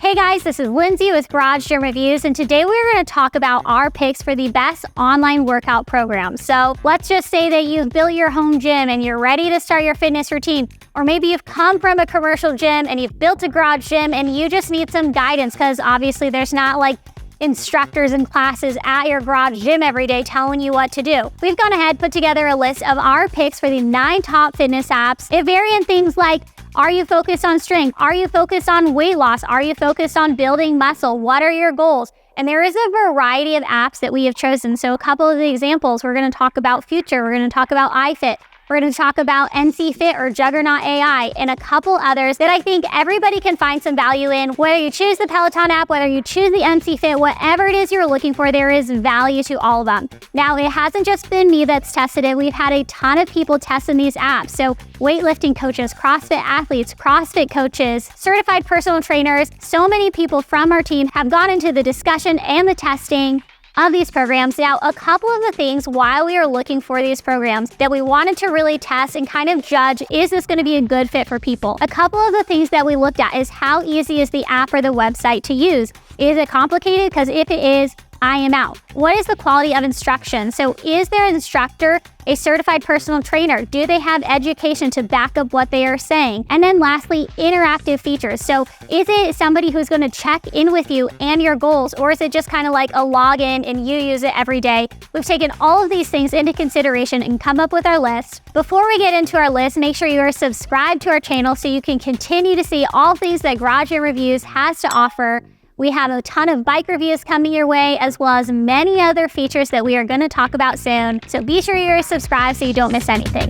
Hey guys, this is Lindsay with Garage Gym Reviews, and today we're going to talk about our picks for the best online workout programs. So let's just say that you've built your home gym and you're ready to start your fitness routine, or maybe you've come from a commercial gym and you've built a garage gym and you just need some guidance because obviously there's not like instructors and classes at your garage gym every day telling you what to do. We've gone ahead, put together a list of our picks for the 9 top fitness apps. It vary in things like, are you focused on strength? Are you focused on weight loss? Are you focused on building muscle? What are your goals? And there is a variety of apps that we have chosen. So a couple of the examples, we're going to talk about Future. We're going to talk about iFit. We're going to talk about NC Fit or Juggernaut AI and a couple others that I think everybody can find some value in. Whether you choose the Peloton app, whether you choose the NC Fit, whatever it is you're looking for, there is value to all of them. Now, it hasn't just been me that's tested it. We've had a ton of people testing these apps. So weightlifting coaches, CrossFit athletes, CrossFit coaches, certified personal trainers, so many people from our team have gone into the discussion and the testing of these programs. Now, a couple of the things while we are looking for these programs that we wanted to really test and kind of judge, is this going to be a good fit for people? A couple of the things that we looked at is how easy is the app or the website to use? Is it complicated? Because if it is, I am out. What is the quality of instruction? So is their instructor a certified personal trainer? Do they have education to back up what they are saying? And then lastly, interactive features. So is it somebody who's going to check in with you and your goals, or is it just kind of like a login and you use it every day? We've taken all of these things into consideration and come up with our list. Before we get into our list, make sure you are subscribed to our channel so you can continue to see all things that Garage Gym Reviews has to offer. We have a ton of bike reviews coming your way, as well as many other features that we are going to talk about soon. So be sure you're subscribed so you don't miss anything.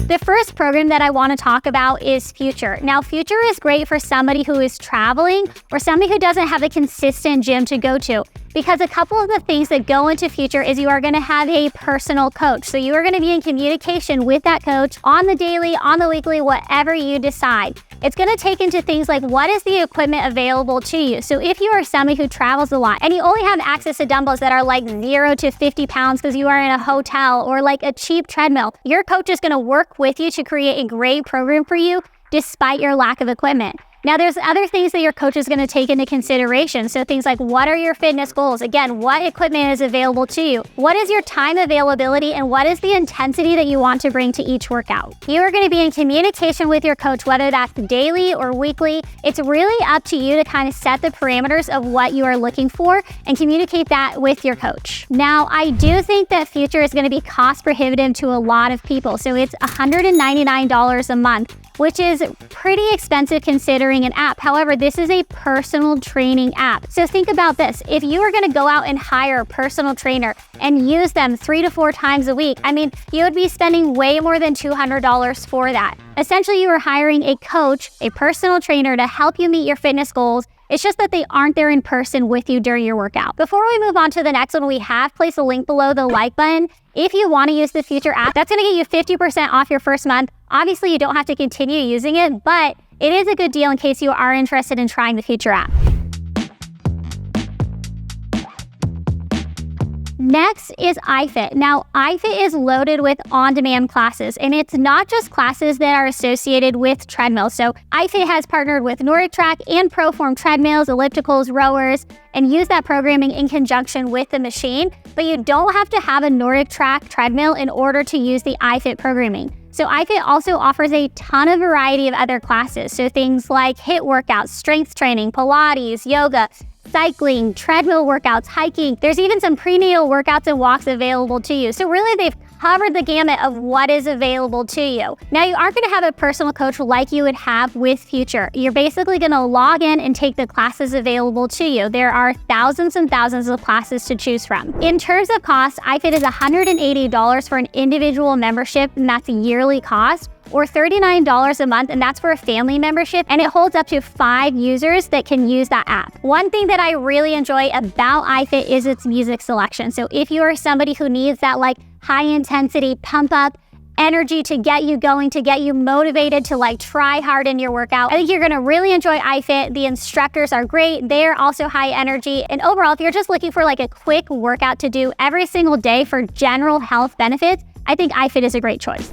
The first program that I want to talk about is Future. Now, Future is great for somebody who is traveling or somebody who doesn't have a consistent gym to go to. Because a couple of the things that go into Future is you are going to have a personal coach. So you are going to be in communication with that coach on the daily, on the weekly, whatever you decide. It's going to take into things like, what is the equipment available to you? So if you are somebody who travels a lot and you only have access to dumbbells that are like 0 to 50 pounds because you are in a hotel or like a cheap treadmill, your coach is going to work with you to create a great program for you despite your lack of equipment. Now, there's other things that your coach is going to take into consideration. So things like, what are your fitness goals? Again, what equipment is available to you? What is your time availability? And what is the intensity that you want to bring to each workout? You are going to be in communication with your coach, whether that's daily or weekly. It's really up to you to kind of set the parameters of what you are looking for and communicate that with your coach. Now, I do think that Future is going to be cost prohibitive to a lot of people. So it's $199 a month, which is pretty expensive considering an app. However, this is a personal training app. So think about this. If you were going to go out and hire a personal trainer and use them 3 to 4 times a week, I mean, you would be spending way more than $200 for that. Essentially, you are hiring a coach, a personal trainer to help you meet your fitness goals. It's just that they aren't there in person with you during your workout. Before we move on to the next one, we have placed a link below the like button. If you want to use the Future app, that's going to get you 50% off your first month. Obviously, you don't have to continue using it, but it is a good deal in case you are interested in trying the Future app. Next is iFit. Now, iFit is loaded with on-demand classes, and it's not just classes that are associated with treadmills. So iFit has partnered with NordicTrack and Proform treadmills, ellipticals, rowers, and use that programming in conjunction with the machine. But you don't have to have a NordicTrack treadmill in order to use the iFit programming. So iFit also offers a ton of variety of other classes. So things like HIIT workouts, strength training, Pilates, yoga, cycling, treadmill workouts, hiking. There's even some prenatal workouts and walks available to you. So really, they've covered the gamut of what is available to you. Now, you aren't going to have a personal coach like you would have with Future. You're basically going to log in and take the classes available to you. There are thousands and thousands of classes to choose from. In terms of cost, iFit is $180 for an individual membership, and that's a yearly cost, or $39 a month, and that's for a family membership, and it holds up to 5 users that can use that app. One thing that I really enjoy about iFit is its music selection. So if you are somebody who needs that like high intensity pump up energy to get you going, to get you motivated to like try hard in your workout, I think you're gonna really enjoy iFit. The instructors are great. They're also high energy. And overall, if you're just looking for like a quick workout to do every single day for general health benefits, I think iFit is a great choice.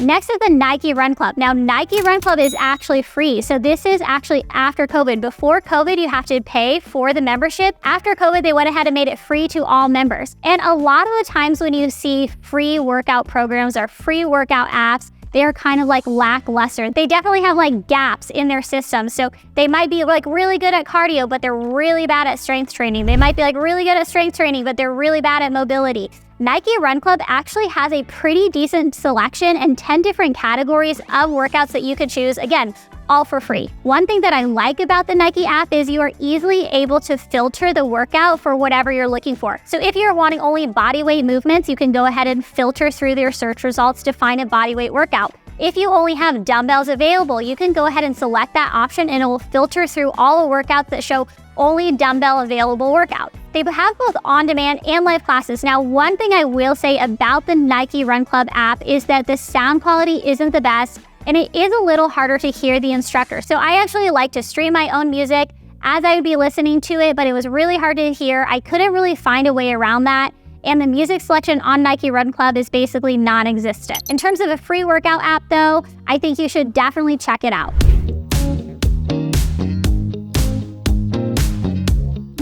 Next is the Nike Run Club. Now, Nike Run Club is actually free. So this is actually after COVID. Before COVID, you have to pay for the membership. After COVID, they went ahead and made it free to all members. And a lot of the times when you see free workout programs or free workout apps, they're kind of like lackluster. They definitely have like gaps in their system. So they might be like really good at cardio, but they're really bad at strength training. They might be like really good at strength training, but they're really bad at mobility. Nike Run Club actually has a pretty decent selection and 10 different categories of workouts that you could choose. Again, all for free. One thing that I like about the Nike app is you are easily able to filter the workout for whatever you're looking for. So if you're wanting only bodyweight movements, you can go ahead and filter through your search results to find a bodyweight workout. If you only have dumbbells available, you can go ahead and select that option and it will filter through all the workouts that show only dumbbell available workout. They have both on-demand and live classes. Now, one thing I will say about the Nike Run Club app is that the sound quality isn't the best and it is a little harder to hear the instructor. So I actually like to stream my own music as I would be listening to it, but it was really hard to hear. I couldn't really find a way around that. And the music selection on Nike Run Club is basically non-existent. In terms of a free workout app though, I think you should definitely check it out.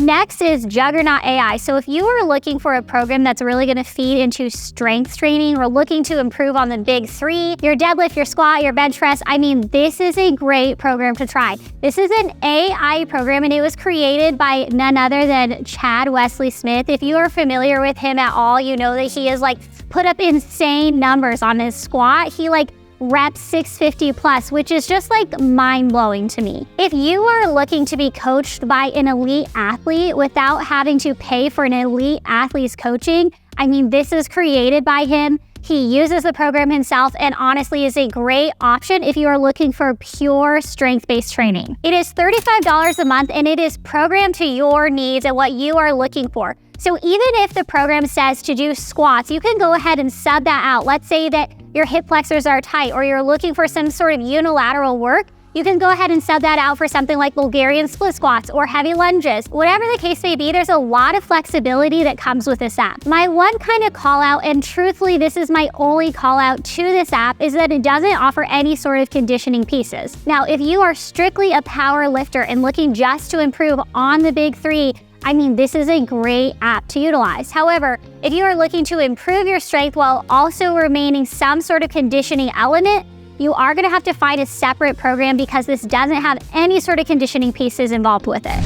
Next is Juggernaut AI. So if you are looking for a program that's really going to feed into strength training, or looking to improve on the big three, your deadlift, your squat, your bench press, I mean, this is a great program to try. This is an AI program and it was created by none other than Chad Wesley Smith. If you are familiar with him at all, you know that he has like put up insane numbers on his squat. He like reps 650 plus, which is just like mind-blowing to me. If you are looking to be coached by an elite athlete without having to pay for an elite athlete's coaching, I mean, this is created by him. He uses the program himself and honestly is a great option if you are looking for pure strength-based training. It is $35 a month and it is programmed to your needs and what you are looking for. So even if the program says to do squats, you can go ahead and sub that out. Let's say that your hip flexors are tight or you're looking for some sort of unilateral work, you can go ahead and sub that out for something like Bulgarian split squats or heavy lunges. Whatever the case may be, there's a lot of flexibility that comes with this app. My one kind of call out, and truthfully this is my only call out to this app, is that it doesn't offer any sort of conditioning pieces. Now, if you are strictly a power lifter and looking just to improve on the big three, I mean, this is a great app to utilize. However, if you are looking to improve your strength while also remaining some sort of conditioning element, you are going to have to find a separate program because this doesn't have any sort of conditioning pieces involved with it.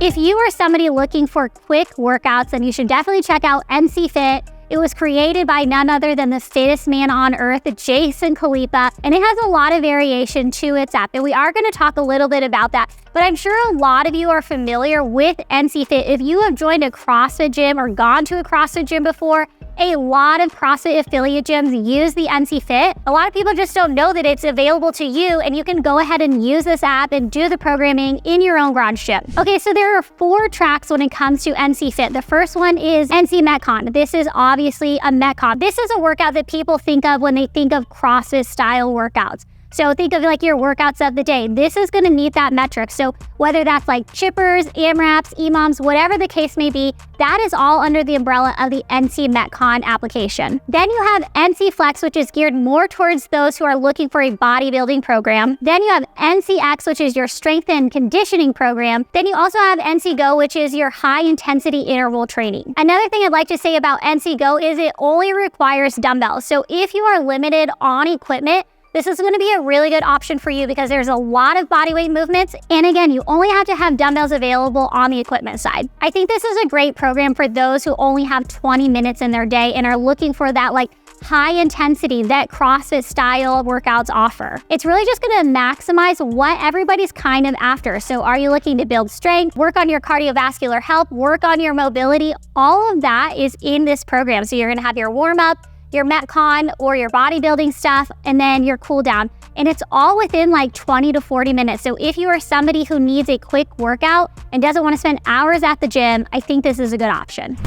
If you are somebody looking for quick workouts, then you should definitely check out NC Fit. It was created by none other than the fittest man on earth, Jason Khalipa, and it has a lot of variation to its app. And we are going to talk a little bit about that, but I'm sure a lot of you are familiar with NC Fit. If you have joined a CrossFit gym or gone to a CrossFit gym before, a lot of CrossFit affiliate gyms use the NC Fit. A lot of people just don't know that it's available to you and you can go ahead and use this app and do the programming in your own garage gym. Okay, so there are 4 tracks when it comes to NC Fit. The first one is NC Metcon. This is obviously a Metcon. This is a workout that people think of when they think of CrossFit style workouts. So think of like your workouts of the day. This is going to meet that metric. So whether that's like chippers, AMRAPs, EMOMs, whatever the case may be, that is all under the umbrella of the NC Metcon application. Then you have NC Flex, which is geared more towards those who are looking for a bodybuilding program. Then you have NCX, which is your strength and conditioning program. Then you also have NC Go, which is your high intensity interval training. Another thing I'd like to say about NC Go is it only requires dumbbells. So if you are limited on equipment, this is going to be a really good option for you because there's a lot of bodyweight movements. And again, you only have to have dumbbells available on the equipment side. I think this is a great program for those who only have 20 minutes in their day and are looking for that like high intensity that CrossFit style workouts offer. It's really just going to maximize what everybody's kind of after. So are you looking to build strength, work on your cardiovascular health, work on your mobility? All of that is in this program. So you're going to have your warm up, your Metcon or your bodybuilding stuff, and then your cool down. And it's all within like 20 to 40 minutes. So if you are somebody who needs a quick workout and doesn't want to spend hours at the gym, I think this is a good option.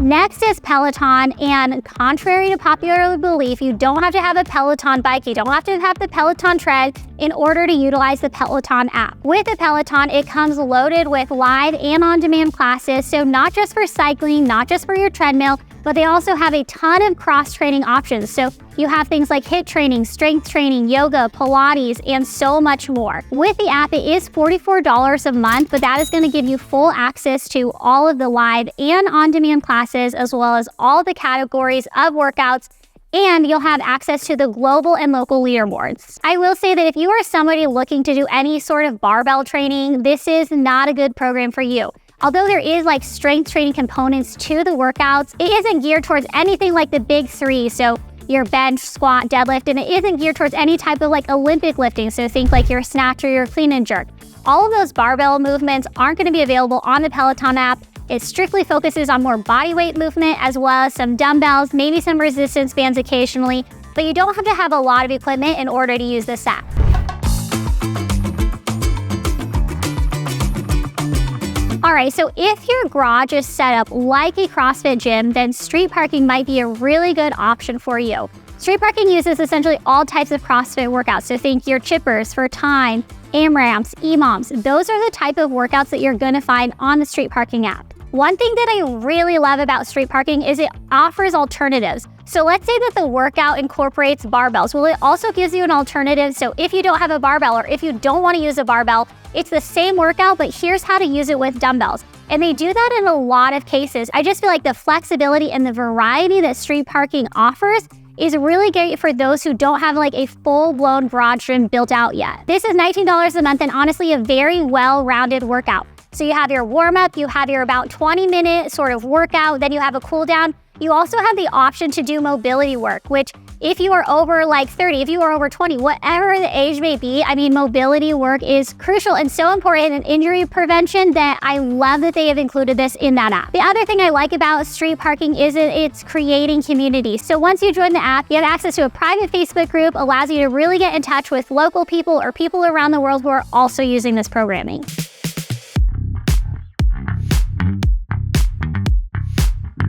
Next is Peloton, and contrary to popular belief, you don't have to have a Peloton bike, you don't have to have the Peloton tread in order to utilize the Peloton app. With the Peloton, it comes loaded with live and on-demand classes, so not just for cycling, not just for your treadmill, but they also have a ton of cross-training options. So you have things like HIIT training, strength training, yoga, Pilates, and so much more. With the app, it is $44 a month, but that is going to give you full access to all of the live and on-demand classes, as well as all the categories of workouts, and you'll have access to the global and local leaderboards. I will say that if you are somebody looking to do any sort of barbell training, this is not a good program for you. Although there is like strength training components to the workouts, it isn't geared towards anything like the big three. So your bench, squat, deadlift, and it isn't geared towards any type of like Olympic lifting. So think like your snatch or your clean and jerk. All of those barbell movements aren't going to be available on the Peloton app. It strictly focuses on more body weight movement, as well as some dumbbells, maybe some resistance bands occasionally, but you don't have to have a lot of equipment in order to use this app. All right, so if your garage is set up like a CrossFit gym, then street parking might be a really good option for you. Street parking uses essentially all types of CrossFit workouts. So think your chippers for time, AMRAPs, EMOMs. Those are the type of workouts that you're gonna find on the street parking app. One thing that I really love about street parking is it offers alternatives. So let's say that the workout incorporates barbells. Well, it also gives you an alternative. So if you don't have a barbell, or if you don't want to use a barbell, it's the same workout, but here's how to use it with dumbbells. And they do that in a lot of cases. I just feel like the flexibility and the variety that street parking offers is really great for those who don't have like a full-blown garage gym built out yet. This is $19 a month and honestly a very well-rounded workout. So you have your warm-up, you have your about 20-minute sort of workout, then you have a cool down. You also have the option to do mobility work, which if you are over like 30, if you are over 20, whatever the age may be, I mean, mobility work is crucial and so important in injury prevention that I love that they have included this in that app. The other thing I like about street parking is it's creating community. So once you join the app, you have access to a private Facebook group, allows you to really get in touch with local people or people around the world who are also using this programming.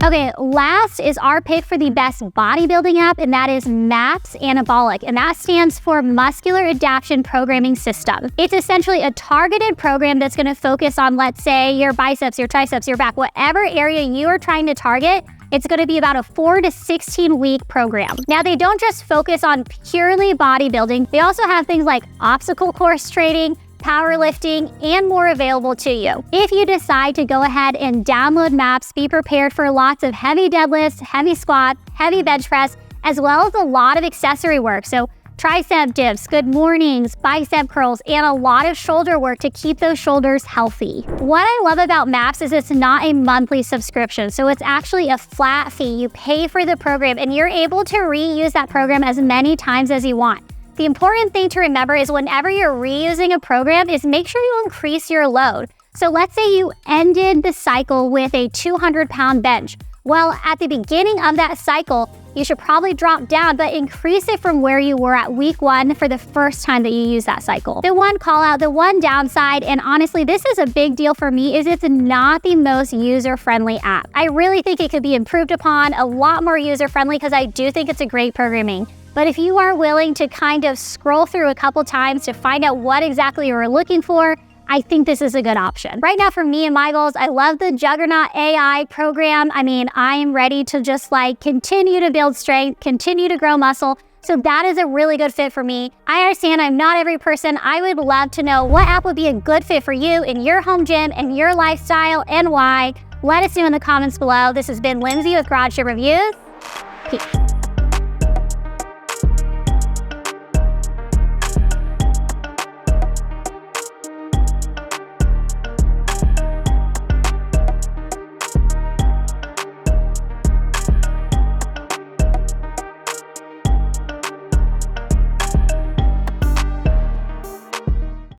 Okay, last is our pick for the best bodybuilding app, and that is MAPS Anabolic, and that stands for Muscular Adaptation Programming System. It's essentially a targeted program that's going to focus on, let's say, your biceps, your triceps, your back, whatever area you are trying to target. It's going to be about a 4 to 16 week program. Now, they don't just focus on purely bodybuilding. They also have things like obstacle course training, powerlifting, and more available to you. If you decide to go ahead and download MAPS, be prepared for lots of heavy deadlifts, heavy squats, heavy bench press, as well as a lot of accessory work. So tricep dips, good mornings, bicep curls, and a lot of shoulder work to keep those shoulders healthy. What I love about MAPS is it's not a monthly subscription. So it's actually a flat fee. You pay for the program and you're able to reuse that program as many times as you want. The important thing to remember is whenever you're reusing a program is make sure you increase your load. So let's say you ended the cycle with a 200-pound bench. Well, at the beginning of that cycle, you should probably drop down, but increase it from where you were at week 1 for the first time that you use that cycle. The one call out, the one downside, and honestly, this is a big deal for me, is it's not the most user-friendly app. I really think it could be improved upon, a lot more user-friendly, because I do think it's a great programming. But if you are willing to kind of scroll through a couple times to find out what exactly you're looking for, I think this is a good option. Right now for me and my goals, I love the Juggernaut AI program. I mean, I am ready to just like continue to build strength, continue to grow muscle. So that is a really good fit for me. I understand I'm not every person. I would love to know what app would be a good fit for you in your home gym and your lifestyle and why. Let us know in the comments below. This has been Lindsay with Garage Gym Reviews. Peace.